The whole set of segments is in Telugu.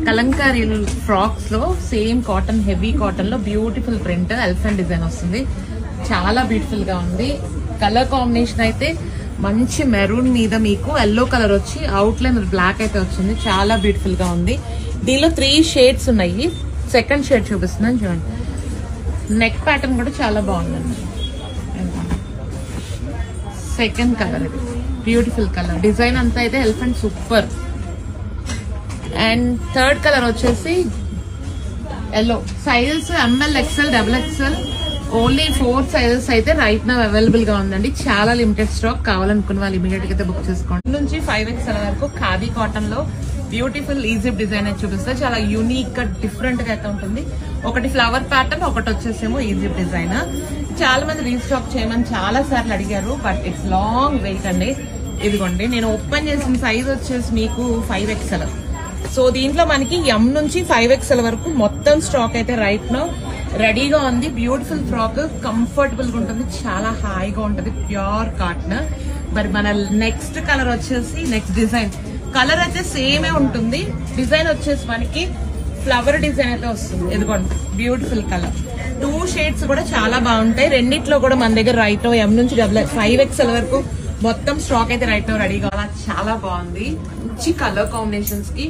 కలంకారీ ఫ్రాక్స్ లో సేమ్ కాటన్, హెవీ కాటన్ లో బ్యూటిఫుల్ ప్రింట్ ఎలిఫెంట్ డిజైన్ వస్తుంది. చాలా బ్యూటిఫుల్ గా ఉంది. కలర్ కాంబినేషన్ అయితే మంచి మెరూన్ మీద మీకు ఎల్లో కలర్ వచ్చి అవుట్ లైన్ బ్లాక్ అయితే వచ్చింది. చాలా బ్యూటిఫుల్ గా ఉంది. దీనిలో 3 షేడ్స్ ఉన్నాయి. సెకండ్ షేడ్ చూపిస్తున్నాను చూడండి. నెక్ ప్యాటర్న్ కూడా చాలా బాగుందండి. సెకండ్ కలర్ ఇది బ్యూటిఫుల్ కలర్. డిజైన్ అంతా అయితే elephant super. And third colour వచ్చేసి yellow. Sizes ML, XL, XXL only 4 sizes అయితే రైట్ నౌ అవైలబుల్ గా ఉందండి. చాలా లిమిటెడ్ స్టాక్. కావాలనుకున్న వాళ్ళు ఇమీడియట్ గా అయితే బుక్ చేసుకోండి. నుంచి 5XL వరకు ఖాదీ కాటన్ లో బ్యూటిఫుల్ ఈజిప్ట్ డిజైన్ అయితే చూపిస్తే చాలా యూనిక్ గా డిఫరెంట్ గా అయితే ఉంటుంది. ఒకటి ఫ్లవర్ ప్యాటర్న్, ఒకటి వచ్చేసేమో ఈజిప్ట్ డిజైన్. చాలా మంది రీస్టాక్ చేయమని చాలా సార్లు అడిగారు, బట్ ఇట్స్ లాంగ్ వెయిట్ అండి. ఇదిగోండి నేను ఓపెన్ చేసిన సైజ్ వచ్చేసి మీకు 5XL. సో దీంట్లో మనకి M నుంచి 5XL వరకు మొత్తం స్టాక్ అయితే రైట్ నౌ రెడీగా ఉంది. బ్యూటిఫుల్ ఫ్రాక్, కంఫర్టబుల్ గా ఉంటుంది, చాలా హాయిగా ఉంటుంది, ప్యూర్ కాటన్. మరి మన నెక్స్ట్ కలర్ వచ్చేసి నెక్స్ట్ డిజైన్. కలర్ అయితే సేమే ఉంటుంది. డిజైన్ వచ్చేసి మనకి ఫ్లవర్ డిజైన్ అయితే వస్తుంది. ఇదిగోండి బ్యూటిఫుల్ కలర్. 2 షేడ్స్ కూడా చాలా బాగుంటాయి. రెండిట్లో కూడా మన దగ్గర రైట్ నౌ M నుంచి 5XL వరకు మొత్తం స్టాక్ అయితే రైట్ నౌ రెడీగా. చాలా బాగుంది. మంచి కలర్ కాంబినేషన్స్ కి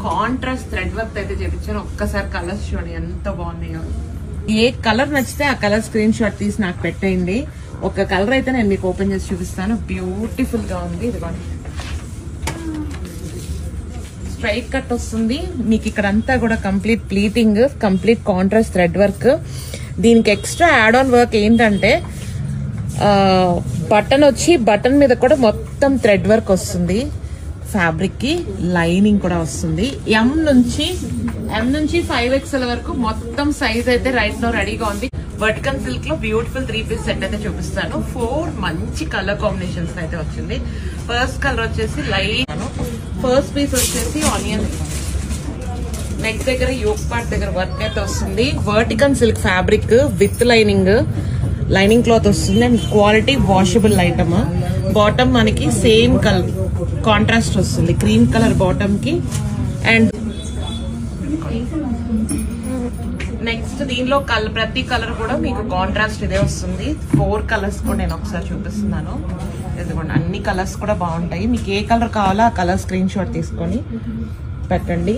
కాంట్రాస్ట్ థ్రెడ్ వర్క్ అయితే చేపించాను. ఒక్కసారి కలర్స్ చూడండి ఎంత బాగున్నాయో. ఏ కలర్ నచ్చితే ఆ కలర్ స్క్రీన్ షాట్ తీసి నాకు పెట్టేయండి. ఒక కలర్ అయితే నేను మీకు ఓపెన్ చేసి చూపిస్తాను. బ్యూటిఫుల్ గా ఉంది. ఇదిగోండి స్ట్రైట్ కట్ వస్తుంది మీకు. ఇక్కడ అంతా కూడా complete pleating, complete contrast thread work. దీనికి ఎక్స్ట్రా యాడ్ ఆన్ వర్క్ ఏంటంటే బటన్ వచ్చి బటన్ మీద కూడా మొత్తం థ్రెడ్ వర్క్ వస్తుంది. ఫ్యాబ్రిక్ కి లైనింగ్ కూడా వస్తుంది. M నుంచి 5XL వరకు మొత్తం సైజ్ అయితే రైట్ నౌ రెడీగా ఉంది. వర్టికల్ సిల్క్ లో బ్యూటిఫుల్ 3 పీస్ సెట్ అయితే చూపిస్తాను. 4 మంచి కలర్ కాంబినేషన్స్ అయితే వచ్చింది. ఫస్ట్ కలర్ వచ్చేసి లైట్, ఫస్ట్ పీస్ వచ్చేసి ఆనియన్. నెక్ దగ్గర యోక్ పార్ట్ దగ్గర వర్క్ అయితే వస్తుంది. Vertical silk fabric with lining cloth వస్తుంది. And quality washable item. Bottom మనకి సేమ్ కలర్ కాంట్రాస్ట్ వస్తుంది, క్రీమ్ కలర్ బాటమ్ కి. అండ్ నెక్స్ట్ దీనిలో ప్రతి కలర్ కూడా మీకు కాంట్రాస్ట్ ఇదే వస్తుంది. 4 కలర్స్ కూడా నేను ఒకసారి చూపిస్తున్నాను. ఇదిగోండి అన్ని కలర్స్ కూడా బాగుంటాయి. మీకు ఏ కలర్ కావాలో ఆ కలర్ స్క్రీన్ షాట్ తీసుకొని పెట్టండి.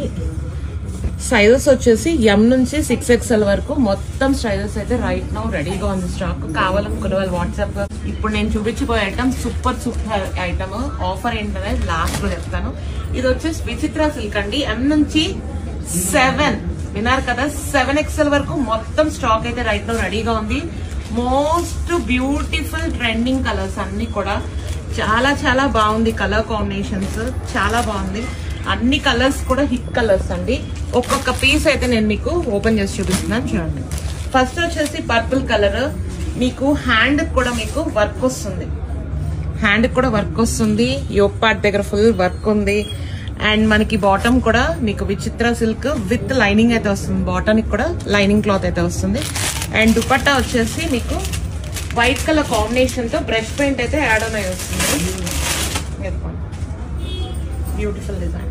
సైజెస్ వచ్చేసి M నుంచి 6XL వరకు మొత్తం సైజెస్ అయితే రైట్ నౌ రెడీగా ఉంది స్టాక్. కావాలనుకున్న వాళ్ళు వాట్సాప్. ఇప్పుడు నేను చూపించిపోయే ఐటమ్ సూపర్ ఐటమ్. ఆఫర్ ఏంటనేది లాస్ట్ లో చెప్తాను. ఇది వచ్చేసి విచిత్ర సిల్క్ అండి. M నుంచి 7 విన్నారు కదా, 7XL వరకు మొత్తం స్టాక్ అయితే రైట్ నౌ రెడీగా ఉంది. మోస్ట్ బ్యూటిఫుల్ ట్రెండింగ్ కలర్స్ అన్ని కూడా చాలా చాలా బాగుంది. కలర్ కాంబినేషన్స్ చాలా బాగుంది. అన్ని కలర్స్ కూడా హిట్ కలర్స్ అండి. ఒక్కొక్క పీస్ అయితే నేను మీకు ఓపెన్ చేసి చూపిస్తున్నాను చూడండి. ఫస్ట్ వచ్చేసి పర్పుల్ కలర్. మీకు హ్యాండ్ కూడా మీకు వర్క్ వస్తుంది. హ్యాండ్ కూడా వర్క్ వస్తుంది. యోక్ పార్ట్ దగ్గర ఫుల్ వర్క్ ఉంది. అండ్ మనకి బాటమ్ కూడా మీకు విచిత్ర సిల్క్ విత్ లైనింగ్ అయితే వస్తుంది. బాటమ్ కూడా లైనింగ్ క్లాత్ అయితే వస్తుంది. అండ్ దుపట్టా వచ్చేసి మీకు వైట్ కలర్ కాంబినేషన్ తో బ్రష్ పెయింట్ అయితే యాడ్ ఆన్ అయి వస్తుంది. Beautiful design.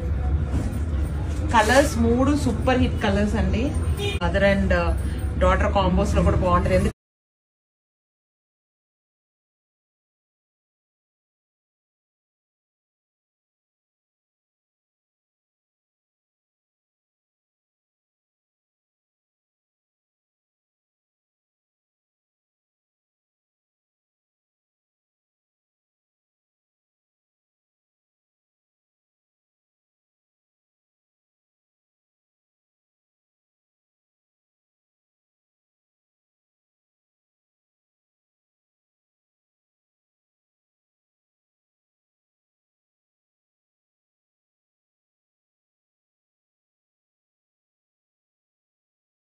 Colours 3 super hit colours అండి. మదర్ అండ్ డాటర్ కాంబోస్ లో కూడా బాగుంటుంది.